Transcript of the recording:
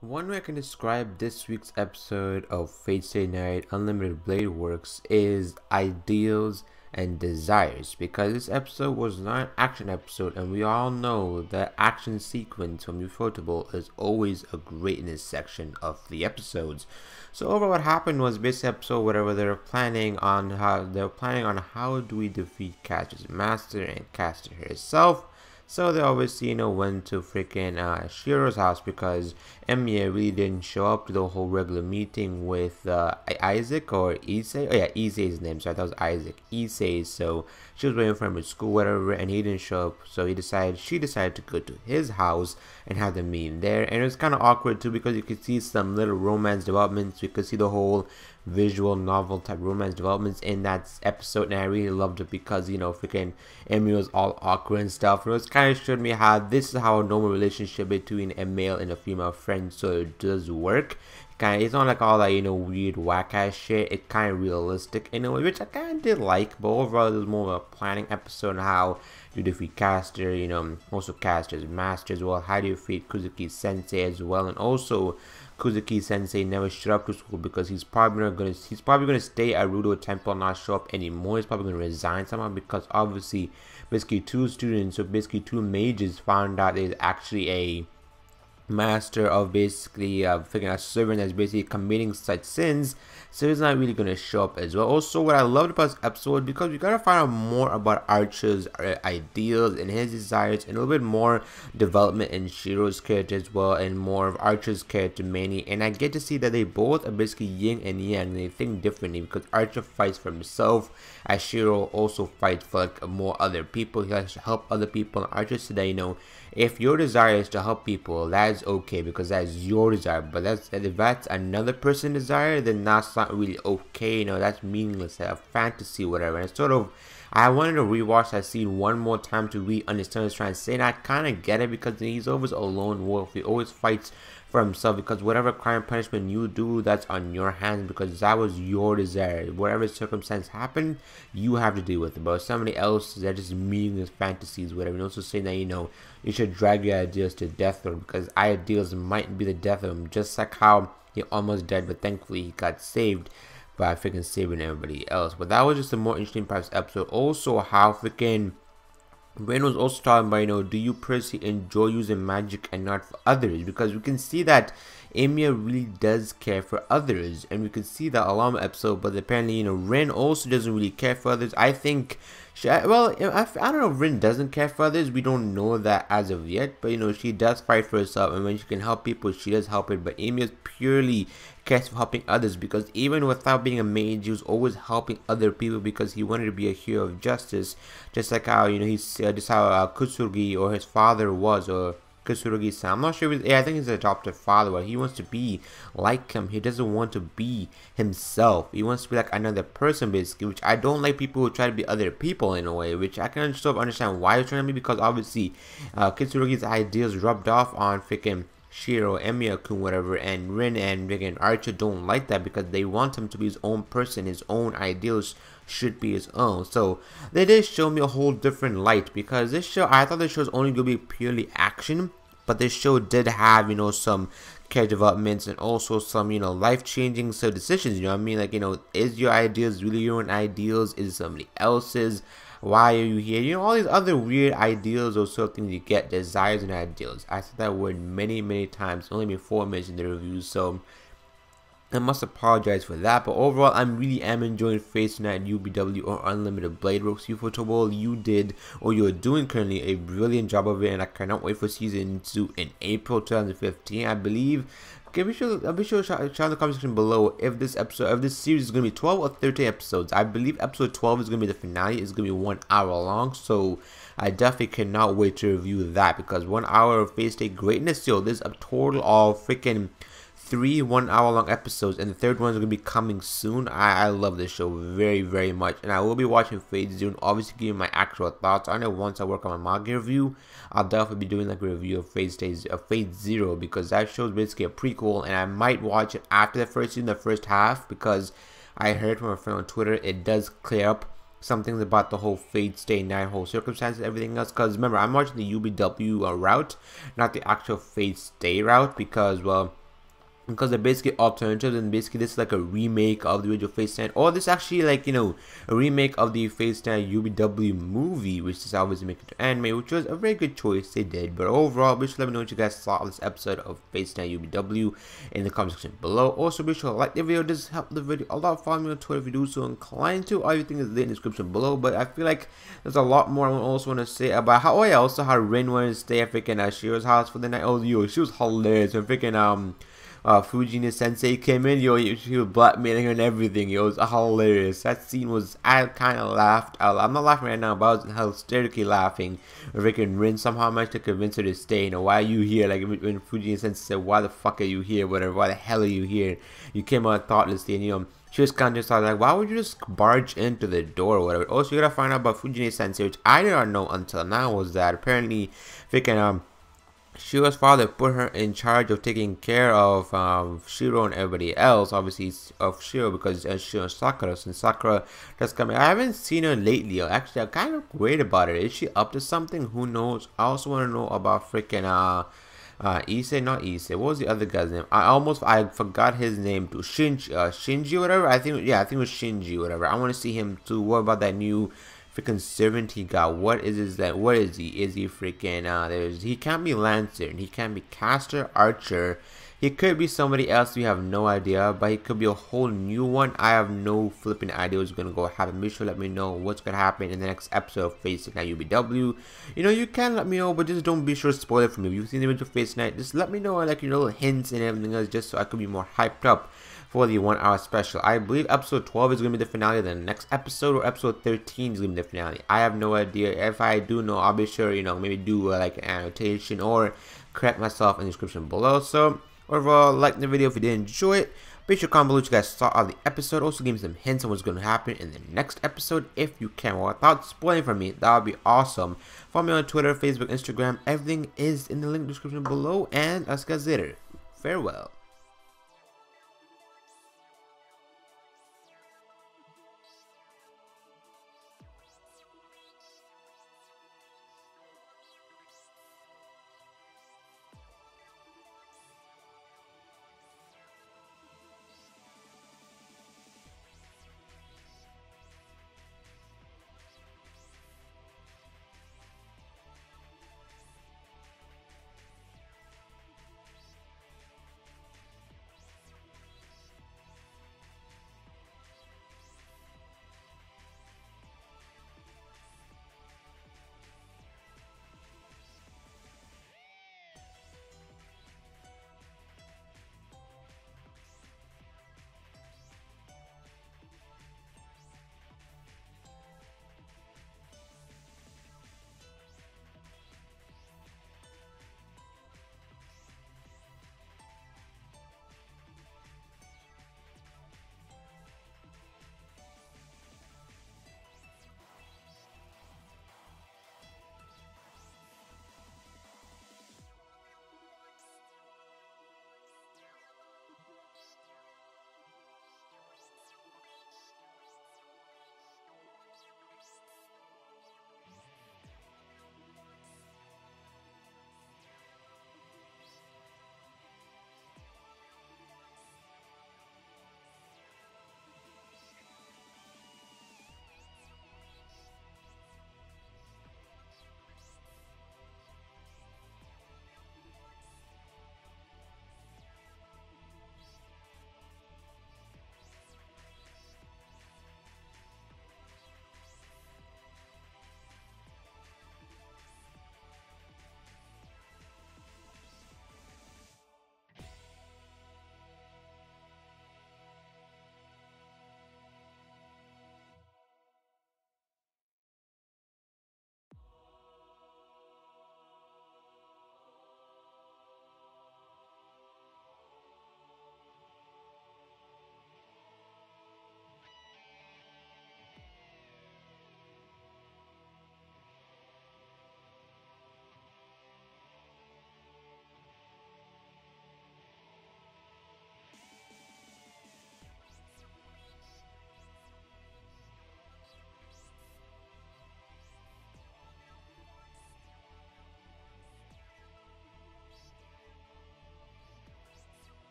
One way I can describe this week's episode of Fate Stay Night Unlimited Blade Works is ideals and desires, because this episode was not an action episode, and we all know that action sequence from Ufotable is always a greatness section of the episodes. So overall what happened was this episode, whatever they're planning on how do we defeat Caster's master and Caster herself. So they obviously, went to freaking Shiro's house because Emiya really didn't show up to the whole regular meeting with Isaac or Issei. Oh yeah, Issei's name, so that was Isaac. Issei, so she was waiting for him at school, whatever, and he didn't show up. So she decided to go to his house and have them meet there. And it was kind of awkward too because you could see some little romance developments. You could see the whole visual novel type romance developments in that episode, and I really loved it because freaking Emiya was all awkward and stuff. And it was kind of showed me how this is how a normal relationship between a male and a female friend so it does work. It's not like all that weird whack ass shit. It's kind of realistic in a way, which I kind of did like. But overall, it was more of a planning episode on how you defeat Caster, also Caster's master as well. How do you defeat Kuzuki Sensei as well, and also Kuzuki Sensei never showed up to school because he's probably gonna stay at Rudo Temple and not show up anymore. He's probably gonna resign somehow because obviously basically two students, so basically two mages, found out there's actually a master of basically figuring a servant that's basically committing such sins, so he's not really gonna show up as well. Also, what I loved about this episode, because we gotta find out more about Archer's ideals and his desires, and a little bit more development in Shiro's character as well, and more of Archer's character mainly. And I get to see that they both are basically yin and yang, and they think differently because Archer fights for himself, as Shiro also fights for like more other people. He likes to help other people, and Archer said that if your desire is to help people, that is okay because that is your desire. But if that's another person's desire, then that's not really okay. That's meaningless. A fantasy, whatever. And it's I wanted to rewatch that scene one more time to understand what he's trying to say. And I kind of get it because he's always a lone wolf. He always fights for himself because whatever crime punishment you do, that's on your hands because that was your desire. Whatever circumstance happened, you have to deal with it. But somebody else, they're just meaningless fantasies, whatever. And also saying that you should drag your ideas to death row because ideals might be the death of him, just like how he almost died, but thankfully he got saved by freaking saving everybody else. But that was just a more interesting part of this episode. Also, how freaking Rain was also talking about, do you personally enjoy using magic and not for others? Because we can see that Emiya really does care for others, and we can see that along the episode. But apparently, Rin also doesn't really care for others. I think, I don't know if Rin doesn't care for others. We don't know that as of yet. But she does fight for herself, and when she can help people, she does help it. But Emiya purely cares for helping others because even without being a mage, he was always helping other people because he wanted to be a hero of justice, just like how just how Kusugi or his father was, or Kusurugi-san. I'm not sure if I think he's an adopted father, but he wants to be like him. He doesn't want to be himself. He wants to be like another person, basically, which I don't like people who try to be other people in a way, which I can sort of understand why he's trying to be, because obviously Kitsurugi's ideas rubbed off on freaking Shiro, Emiya-kun, whatever, and Rin and freaking Archer don't like that because they want him to be his own person. His own ideals should be his own. So they did show me a whole different light, because this show, I thought this show was only going to be purely action, but this show did have some character developments and also some life-changing decisions. What I mean, like is your ideals really your own ideals? Is it somebody else's? Why are you here? All these other weird ideals or sort of things you get, desires and ideals. I said that word many times, only been 4 minutes in the review, so I must apologize for that. But overall, I really am enjoying Fate Night UBW or Unlimited Blade Works. Ufotable, you did, or you're doing currently, a brilliant job of it, and I cannot wait for season 2 in April 2015, I believe. Okay, be sure to shout in the comment section below if this series is going to be 12 or 13 episodes. I believe episode 12 is going to be the finale. It's going to be 1 hour long, so I definitely cannot wait to review that, because 1 hour of Fate Stay greatness. There's a total of freaking 3 1-hour-long episodes, and the third one is going to be coming soon. I love this show very much, and I will be watching Fate soon, obviously giving my actual thoughts on it once I work on my manga review. I'll definitely be doing like a review of Fate Zero, because that show is basically a prequel, and I might watch it after the first season, the first half, because I heard from a friend on Twitter it does clear up some things about the whole Fate Stay Night, whole circumstances, everything else. Because remember, I'm watching the UBW route, not the actual Fate Stay route, because, well, because they're basically alternatives, and basically this is like a remake of the original Fate Stay Night, or this actually like, you know, a remake of the Fate Stay Night UBW movie, which is obviously making to anime, which was a very good choice they did. But overall, be sure to let me know what you guys thought of this episode of Fate Stay Night UBW in the comment section below. Also be sure to like the video, this helps the video a lot. Follow me on Twitter if you do so inclined to. Everything is linked in the description below. But I feel like there's a lot more I also want to say about how, how Rin wanted to stay at freaking Shiro's house for the night. Oh yo, she was hilarious. And freaking Fujina Sensei came in, yo, she was blackmailing her and everything, yo, it was hilarious. That scene was, I kind of laughed out. I'm not laughing right now, but I was hysterically laughing. Freaking Rin somehow managed to convince her to stay. You know, why are you here? Like when Fujina Sensei said, why the fuck are you here? Whatever, why the hell are you here? You came out thoughtlessly, and you know, she was kind of just like, why would you just barge into the door or whatever? Also, you gotta find out about Fujina Sensei, which I did not know until now, was that apparently freaking Shiro's father put her in charge of taking care of Shiro and everybody else, obviously of Shiro, because Shiro and Sakura, since Sakura just coming. I haven't seen her lately. Actually, I'm kind of worried about her. Is she up to something? Who knows? I also want to know about freaking Issei, not Issei. What was the other guy's name? I forgot his name too. Shinji, whatever. I think it was Shinji, whatever. I want to see him too. What about that new freaking servant he got? What is that? What is he? Is he freaking he can't be Lancer, and he can't be caster, archer. He could be somebody else, we have no idea, but he could be a whole new one. I have no flipping idea what's gonna go happen. Be sure to let me know what's gonna happen in the next episode of Fate Stay Night UBW. You know, you can let me know, but just don't be sure to spoil it for me. If you've seen the original Fate Stay Night, just let me know, like, your little hints and everything else, just so I could be more hyped up for the 1 hour special. I believe episode 12 is going to be the finale. The next episode, or episode 13, is going to be the finale. I have no idea. If I do know, I'll be sure, you know, maybe do like an annotation or correct myself in the description below. So overall, like the video if you did enjoy it. Be sure to comment below what you guys thought of the episode. Also give me some hints on what's going to happen in the next episode if you can. Well, without spoiling for me, that would be awesome. Follow me on Twitter, Facebook, Instagram. Everything is in the link description below. And I'll see you guys later. Farewell.